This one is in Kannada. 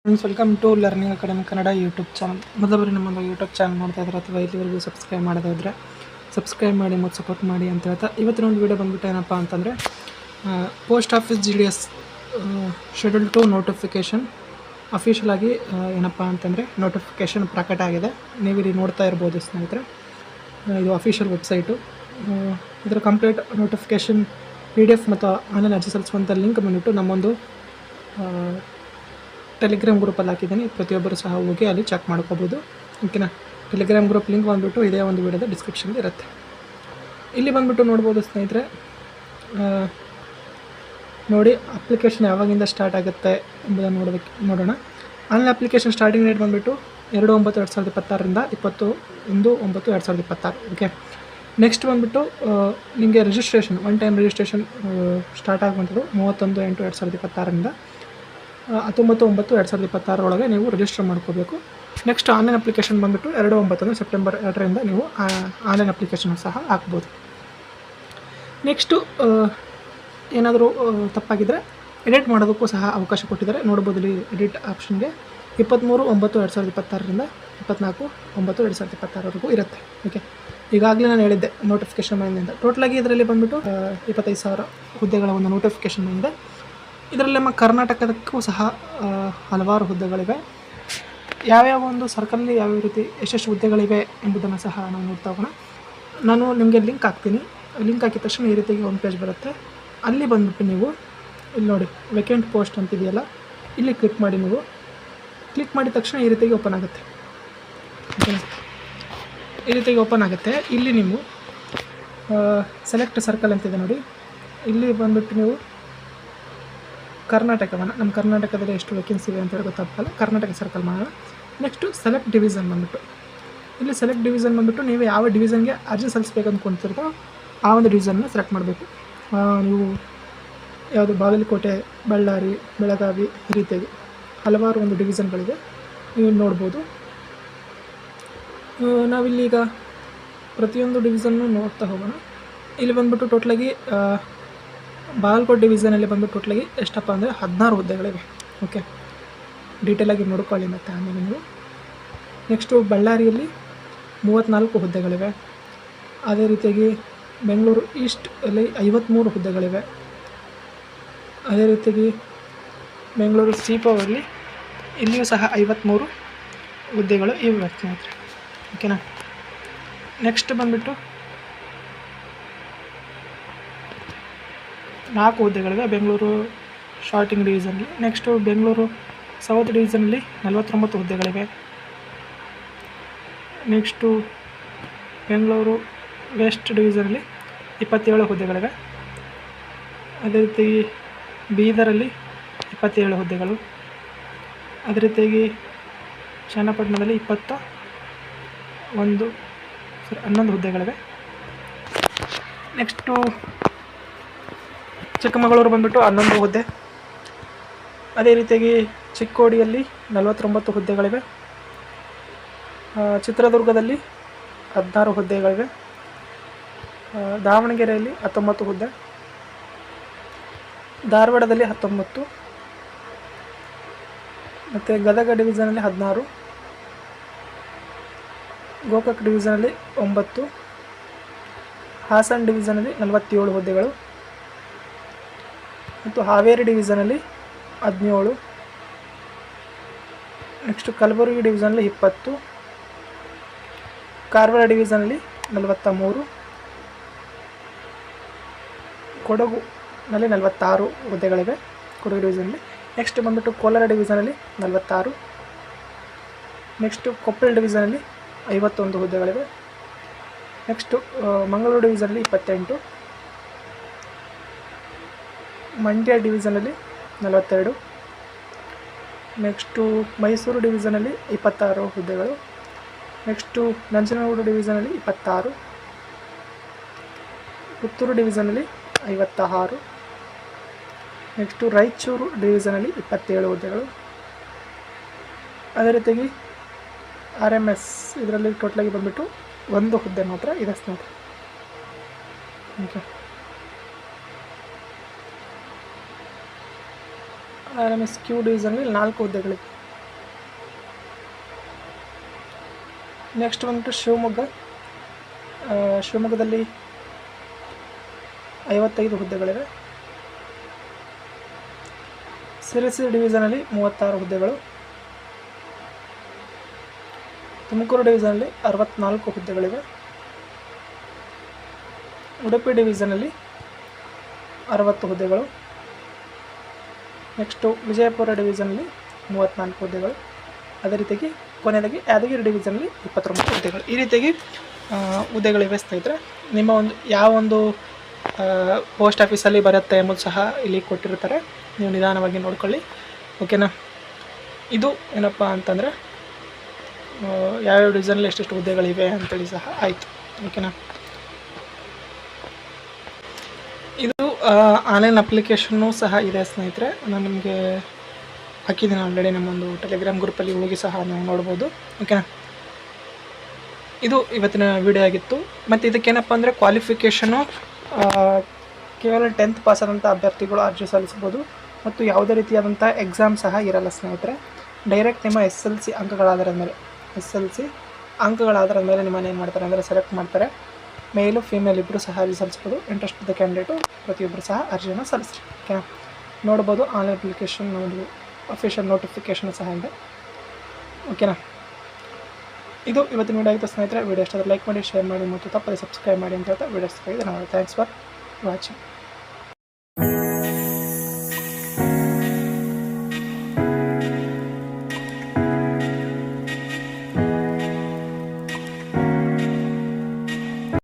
Friends, welcome to learning academy Kannada YouTube channel. ಮೊದಲು ನಮ್ಮೊಂದು ಯೂಟ್ಯೂಬ್ ಚಾನಲ್ ನೋಡ್ತಾ ಇದ್ದಾರೆ ಅಥವಾ ಇಲ್ಲಿವರೆಗೂ ಸಬ್ಸ್ಕ್ರೈಬ್ ಮಾಡದೇ ಇದ್ದರೆ ಸಬ್ಸ್ಕ್ರೈಬ್ ಮಾಡಿ ಮತ್ತು ಸಪೋರ್ಟ್ ಮಾಡಿ ಅಂತ ಹೇಳ್ತಾ ಇವತ್ತಿನ ಒಂದು ವೀಡಿಯೋ ಬಂದ್ಬಿಟ್ಟು ಏನಪ್ಪ ಅಂತಂದರೆ post office GDS schedule to notification official ಆಗಿ ಏನಪ್ಪ ಅಂತಂದರೆ ನೋಟಿಫಿಕೇಷನ್ ಪ್ರಕಟ ಆಗಿದೆ. ನೀವು ಇಲ್ಲಿ ನೋಡ್ತಾ ಇರ್ಬೋದು ಸ್ನೇಹಿತರೆ. ಇದು ಅಫಿಷಿಯಲ್ ವೆಬ್ಸೈಟು. ಇದರ ಕಂಪ್ಲೀಟ್ ನೋಟಿಫಿಕೇಷನ್ PDF ಮತ್ತು ಆನ್ಲೈನ್ ಅರ್ಜಿ ಸಲ್ಲಿಸುವಂಥ ಲಿಂಕ್ ಬಂದುಬಿಟ್ಟು ನಮ್ಮೊಂದು ಟೆಲಿಗ್ರಾಮ್ ಗ್ರೂಪಲ್ಲಿ ಹಾಕಿದ್ದೀನಿ. ಪ್ರತಿಯೊಬ್ಬರು ಸಹ ಹೋಗಿ ಅಲ್ಲಿ ಚೆಕ್ ಮಾಡ್ಕೋಬೋದು. ಓಕೆನಾ. ಟೆಲಿಗ್ರಾಮ್ ಗ್ರೂಪ್ ಲಿಂಕ್ ಬಂದುಬಿಟ್ಟು ಇದೇ ಒಂದು ವೀಡಿಯೋದ ಡಿಸ್ಕ್ರಿಪ್ಷನ್ಗೆ ಇರುತ್ತೆ. ಇಲ್ಲಿ ಬಂದುಬಿಟ್ಟು ನೋಡ್ಬೋದು ಸ್ನೇಹಿತರೆ. ನೋಡಿ, ಅಪ್ಲಿಕೇಶನ್ ಯಾವಾಗಿಂದ ಸ್ಟಾರ್ಟ್ ಆಗುತ್ತೆ ಎಂಬುದನ್ನು ನೋಡೋಣ. ಆನ್ಲೈನ್ ಅಪ್ಲಿಕೇಶನ್ ಸ್ಟಾರ್ಟಿಂಗ್ ಡೇಟ್ ಬಂದುಬಿಟ್ಟು 2/9/2026ರಿಂದ 21/9/2026. ಓಕೆ. ನೆಕ್ಸ್ಟ್ ಬಂದುಬಿಟ್ಟು ನಿಮಗೆ registration one time registration start ಆಗುವಂಥದ್ದು 31/8/2026ರಿಂದ 19/9/2026 ಒಳಗೆ ನೀವು ರಿಜಿಸ್ಟರ್ ಮಾಡ್ಕೋಬೇಕು. ನೆಕ್ಸ್ಟ್ ಆನ್ಲೈನ್ ಅಪ್ಲಿಕೇಶನ್ ಬಂದುಬಿಟ್ಟು 2/9 ಸೆಪ್ಟೆಂಬರ್ 2ರಿಂದ ನೀವು ಆನ್ಲೈನ್ ಅಪ್ಲಿಕೇಶನ್ ಸಹ ಹಾಕ್ಬೋದು. ನೆಕ್ಸ್ಟು ಏನಾದರೂ ತಪ್ಪಾಗಿದ್ದರೆ ಎಡಿಟ್ ಮಾಡೋದಕ್ಕೂ ಸಹ ಅವಕಾಶ ಕೊಟ್ಟಿದ್ದಾರೆ. ನೋಡ್ಬೋದು ಇಲ್ಲಿ ಎಡಿಟ್ ಆಪ್ಷನ್ಗೆ 23/9/2026ರಿಂದ 24/9/2026ವರೆಗೂ ಇರುತ್ತೆ. ಓಕೆ. ಈಗಾಗಲೇ ನಾನು ಹೇಳಿದ್ದೆ ನೋಟಿಫಿಕೇಷನ್ ಬಂದಿಂದ. ಟೋಟಲಾಗಿ ಇದರಲ್ಲಿ ಬಂದುಬಿಟ್ಟು 25,000 ಹುದ್ದೆಗಳ ಒಂದು ನೋಟಿಫಿಕೇಷನ್ ಬಂದಿದೆ. ಇದರಲ್ಲಿ ನಮ್ಮ ಕರ್ನಾಟಕದಕ್ಕೂ ಸಹ ಹಲವಾರು ಹುದ್ದೆಗಳಿವೆ. ಯಾವ್ಯಾವ ಒಂದು ಸರ್ಕಲಲ್ಲಿ ಯಾವ್ಯಾವ ರೀತಿ ಎಷ್ಟೆಷ್ಟು ಹುದ್ದೆಗಳಿವೆ ಎಂಬುದನ್ನು ಸಹ ನಾವು ನೋಡ್ತಾ ಹೋಗೋಣ. ನಾನು ನಿಮಗೆ ಲಿಂಕ್ ಹಾಕ್ತೀನಿ. ಲಿಂಕ್ ಹಾಕಿದ ತಕ್ಷಣ ಈ ರೀತಿಯಾಗಿ ಒಂದು ಪೇಜ್ ಬರುತ್ತೆ. ಅಲ್ಲಿ ಬಂದುಬಿಟ್ಟು ನೀವು ಇಲ್ಲಿ ನೋಡಿ ವೇಕೆಂಟ್ ಪೋಸ್ಟ್ ಅಂತಿದೆಯಲ್ಲ, ಇಲ್ಲಿ ಕ್ಲಿಕ್ ಮಾಡಿ. ನೀವು ಕ್ಲಿಕ್ ಮಾಡಿದ ತಕ್ಷಣ ಈ ರೀತಿಯಾಗಿ ಓಪನ್ ಆಗುತ್ತೆ. ಈ ರೀತಿಯಾಗಿ ಓಪನ್ ಆಗುತ್ತೆ. ಇಲ್ಲಿ ನೀವು ಸೆಲೆಕ್ಟ್ ಸರ್ಕಲ್ ಅಂತಿದೆ ನೋಡಿ. ಇಲ್ಲಿ ಬಂದುಬಿಟ್ಟು ನೀವು ಕರ್ನಾಟಕವನ್ನು, ನಮ್ಮ ಕರ್ನಾಟಕದಲ್ಲಿ ಎಷ್ಟು ವೇಕೆನ್ಸಿ ಇವೆ ಅಂತೇಳಿ ಗೊತ್ತಾಗಲ್ಲ, ಕರ್ನಾಟಕ ಸರ್ಕಲ್ ಮಾಡೋಣ. ನೆಕ್ಸ್ಟು ಸೆಲೆಕ್ಟ್ ಡಿವಿಷನ್ ಬಂದುಬಿಟ್ಟು ಇಲ್ಲಿ ಸೆಲೆಕ್ಟ್ ಡಿವಿಷನ್ ಬಂದುಬಿಟ್ಟು ನೀವು ಯಾವ ಡಿವಿಷನ್ಗೆ ಅರ್ಜಿ ಸಲ್ಲಿಸಬೇಕು ಅಂದ್ಕೊಳ್ತಿರ್ತೀರೋ ಆ ಒಂದು ಡಿವಿಷನ್ನ ಸೆಲೆಕ್ಟ್ ಮಾಡಬೇಕು. ನೀವು ಯಾವುದು ಬಾಗಲಕೋಟೆ, ಬಳ್ಳಾರಿ, ಬೆಳಗಾವಿ ಈ ರೀತಿಯಾಗಿ ಹಲವಾರು ಒಂದು ಡಿವಿಷನ್ಗಳಿದೆ, ನೀವು ನೋಡ್ಬೋದು. ನಾವಿಲ್ಲೀಗ ಪ್ರತಿಯೊಂದು ಡಿವಿಷನ್ನು ನೋಡ್ತಾ ಹೋಗೋಣ. ಇಲ್ಲಿ ಬಂದುಬಿಟ್ಟು ಟೋಟಲಾಗಿ ಬಾಗಲಕೋಟೆ ಡಿವಿಷನಲ್ಲಿ ಬಂದುಬಿಟ್ಟು ಟೋಟಲಾಗಿ ಎಷ್ಟಪ್ಪ ಅಂದರೆ 16 ಹುದ್ದೆಗಳಿವೆ. ಓಕೆ. ಡೀಟೇಲಾಗಿ ನೋಡ್ಕೊಳ್ಳಿ ಮತ್ತು ಆಮೇಲೆ ನೀವು. ನೆಕ್ಸ್ಟು ಬಳ್ಳಾರಿಯಲ್ಲಿ 34 ಹುದ್ದೆಗಳಿವೆ. ಅದೇ ರೀತಿಯಾಗಿ ಬೆಂಗಳೂರು ಈಸ್ಟ್ ಅಲ್ಲಿ 53 ಹುದ್ದೆಗಳಿವೆ. ಅದೇ ರೀತಿಯಾಗಿ ಬೆಂಗಳೂರು CPOದಲ್ಲಿ ಇಲ್ಲಿಯೂ ಸಹ 53 ಹುದ್ದೆಗಳು ಇವೆ ಸ್ನೇಹಿತರೆ. ಓಕೆನಾ. ನೆಕ್ಸ್ಟ್ ಬಂದುಬಿಟ್ಟು 4 ಹುದ್ದೆಗಳಿವೆ ಬೆಂಗಳೂರು ಶಾರ್ಟಿಂಗ್ ಡಿವಿಷನಲ್ಲಿ. ನೆಕ್ಸ್ಟು ಬೆಂಗಳೂರು ಸೌತ್ ಡಿವಿಷನಲ್ಲಿ 49 ಹುದ್ದೆಗಳಿವೆ. ನೆಕ್ಸ್ಟು ಬೆಂಗಳೂರು ವೆಸ್ಟ್ ಡಿವಿಷನಲ್ಲಿ 27 ಹುದ್ದೆಗಳಿವೆ. ಅದೇ ರೀತಿಯಾಗಿ ಬೀದರಲ್ಲಿ 27 ಹುದ್ದೆಗಳು. ಅದೇ ರೀತಿಯಾಗಿ ಚನ್ನಪಟ್ಟಣದಲ್ಲಿ 11 ಹುದ್ದೆಗಳಿವೆ. ನೆಕ್ಸ್ಟು ಚಿಕ್ಕಮಗಳೂರು ಬಂದುಬಿಟ್ಟು 11 ಹುದ್ದೆ. ಅದೇ ರೀತಿಯಾಗಿ ಚಿಕ್ಕೋಡಿಯಲ್ಲಿ 49 ಹುದ್ದೆಗಳಿವೆ. ಚಿತ್ರದುರ್ಗದಲ್ಲಿ 16 ಹುದ್ದೆಗಳಿವೆ. ದಾವಣಗೆರೆಯಲ್ಲಿ 19 ಹುದ್ದೆ. ಧಾರವಾಡದಲ್ಲಿ 19. ಮತ್ತು ಗದಗ ಡಿವಿಷನಲ್ಲಿ 16. ಗೋಕಾಕ್ ಡಿವಿಷನಲ್ಲಿ 9. ಹಾಸನ ಡಿವಿಷನಲ್ಲಿ 47 ಹುದ್ದೆಗಳು. ಮತ್ತು ಹಾವೇರಿ ಡಿವಿಷನಲ್ಲಿ 17. ನೆಕ್ಸ್ಟು ಕಲಬುರಗಿ ಡಿವಿಷನಲ್ಲಿ 20. ಕಾರವಾರ ಡಿವಿಷನಲ್ಲಿ 43. ಕೊಡಗುನಲ್ಲಿ 46 ಹುದ್ದೆಗಳಿವೆ ಕೊಡಗು ಡಿವಿಷನಲ್ಲಿ. ನೆಕ್ಸ್ಟ್ ಬಂದುಬಿಟ್ಟು ಕೋಲಾರ ಡಿವಿಷನಲ್ಲಿ 46. ನೆಕ್ಸ್ಟು ಕೊಪ್ಪಳ ಡಿವಿಷನಲ್ಲಿ 51 ಹುದ್ದೆಗಳಿವೆ. ನೆಕ್ಸ್ಟು ಮಂಗಳೂರು ಡಿವಿಷನಲ್ಲಿ 28. ಮಂಡ್ಯ ಡಿವಿಷನಲ್ಲಿ 42. ನೆಕ್ಸ್ಟು ಮೈಸೂರು ಡಿವಿಷನಲ್ಲಿ 26 ಹುದ್ದೆಗಳು. ನೆಕ್ಸ್ಟು ನಂಜನಗೂಡು ಡಿವಿಷನಲ್ಲಿ 26. ಪುತ್ತೂರು ಡಿವಿಷನಲ್ಲಿ 56. ನೆಕ್ಸ್ಟು ರಾಯಚೂರು ಡಿವಿಷನಲ್ಲಿ 27 ಹುದ್ದೆಗಳು. ಅದೇ ರೀತಿಯಾಗಿ RMS ಇದರಲ್ಲಿ ಟೋಟಲಾಗಿ ಬಂದುಬಿಟ್ಟು 1 ಹುದ್ದೆ ಮಾತ್ರ ಇದೆ ಸ್ನೇಹಿತರೆ. ಓಕೆ. RMS Q ಡಿವಿಷನಲ್ಲಿ 4 ಹುದ್ದೆಗಳಿವೆ. ನೆಕ್ಸ್ಟ್ ಬಂದ್ಬಿಟ್ಟು ಶಿವಮೊಗ್ಗದಲ್ಲಿ 55 ಹುದ್ದೆಗಳಿವೆ. ಸಿರಸಿ ಡಿವಿಷನಲ್ಲಿ 36 ಹುದ್ದೆಗಳು. ತುಮಕೂರು ಡಿವಿಷನಲ್ಲಿ 64 ಹುದ್ದೆಗಳಿವೆ. ಉಡುಪಿ ಡಿವಿಷನಲ್ಲಿ 60 ಹುದ್ದೆಗಳು. ನೆಕ್ಸ್ಟು ವಿಜಯಪುರ ಡಿವಿಷನಲ್ಲಿ 34 ಹುದ್ದೆಗಳು. ಅದೇ ರೀತಿಯಾಗಿ ಕೊನೆಯದಾಗಿ ಯಾದಗಿರಿ ಡಿವಿಷನಲ್ಲಿ 29 ಹುದ್ದೆಗಳು. ಈ ರೀತಿಯಾಗಿ ಹುದ್ದೆಗಳಿವೆ ಸ್ನೇಹಿತರೆ. ನಿಮ್ಮ ಯಾವ ಒಂದು ಪೋಸ್ಟ್ ಆಫೀಸಲ್ಲಿ ಬರುತ್ತೆ ಎಂಬುದು ಸಹ ಇಲ್ಲಿ ಕೊಟ್ಟಿರ್ತಾರೆ, ನೀವು ನಿಧಾನವಾಗಿ ನೋಡ್ಕೊಳ್ಳಿ. ಓಕೆನಾ. ಇದು ಏನಪ್ಪ ಅಂತಂದರೆ ಯಾವ್ಯಾವ ಡಿವಿಷನಲ್ಲಿ ಎಷ್ಟೆಷ್ಟು ಹುದ್ದೆಗಳಿವೆ ಅಂತೇಳಿ ಸಹ ಆಯಿತು. ಓಕೆನಾ. ಇದು ಆನ್ಲೈನ್ ಅಪ್ಲಿಕೇಶನ್ನು ಸಹ ಇದೆ ಸ್ನೇಹಿತರೆ. ನಾನು ನಿಮಗೆ ಹಾಕಿದ್ದೀನಿ ಆಲ್ರೆಡಿ ನಮ್ಮೊಂದು ಟೆಲಿಗ್ರಾಮ್ ಗ್ರೂಪಲ್ಲಿ, ಹೋಗಿ ಸಹ ನೀವು ನೋಡ್ಬೋದು. ಓಕೆನಾ. ಇದು ಇವತ್ತಿನ ವಿಡಿಯೋ ಆಗಿತ್ತು. ಮತ್ತು ಇದಕ್ಕೇನಪ್ಪ ಅಂದರೆ ಕ್ವಾಲಿಫಿಕೇಷನು ಕೇವಲ 10th ಪಾಸ್ ಆದಂಥ ಅಭ್ಯರ್ಥಿಗಳು ಅರ್ಜಿ ಸಲ್ಲಿಸ್ಬೋದು. ಮತ್ತು ಯಾವುದೇ ರೀತಿಯಾದಂಥ ಎಕ್ಸಾಮ್ ಸಹ ಇರಲ್ಲ ಸ್ನೇಹಿತರೆ. ಡೈರೆಕ್ಟ್ ನಿಮ್ಮ SLC ಅಂಕಗಳಾಧಾರದ ಮೇಲೆ ನಿಮ್ಮನ್ನು ಏನು ಮಾಡ್ತಾರೆ ಅಂದರೆ ಸೆಲೆಕ್ಟ್ ಮಾಡ್ತಾರೆ. ಮೇಲು ಫೀಮೇಲ್ ಇಬ್ಬರು ಸಹ ಅರ್ಜಿ ಸಲ್ಲಿಸ್ಬೋದು. ಇಂಟ್ರೆಸ್ಟ್ ಇದ್ದ ಕ್ಯಾಂಡಿಡೇಟು ಪ್ರತಿಯೊಬ್ಬರು ಸಹ ಅರ್ಜಿಯನ್ನು ಸಲ್ಲಿಸ್ರಿ. ಓಕೆನಾ. ನೋಡ್ಬೋದು ಆನ್ಲೈನ್ ಅಪ್ಲಿಕೇಶನ್, ನೋಡಿ ಅಫಿಷಿಯಲ್ ನೋಟಿಫಿಕೇಷನ್ ಸಹ ಇದೆ. ಓಕೆನಾ. ಇದು ಇವತ್ತಿನ ವಿಡಿಯೋ ಆಗಿತ್ತು ಸ್ನೇಹಿತರೆ. ವಿಡಿಯೋ ಇಷ್ಟ ಲೈಕ್ ಮಾಡಿ, ಶೇರ್ ಮಾಡಿ ಮತ್ತು ತಪ್ಪದೆ ಸಬ್ಸ್ಕ್ರೈಬ್ ಮಾಡಿ ಅಂತ ಹೇಳ್ತಾ ವಿಡಿಯೋ ಇಷ್ಟ ಆಗಿದೆ. Thanks for watching.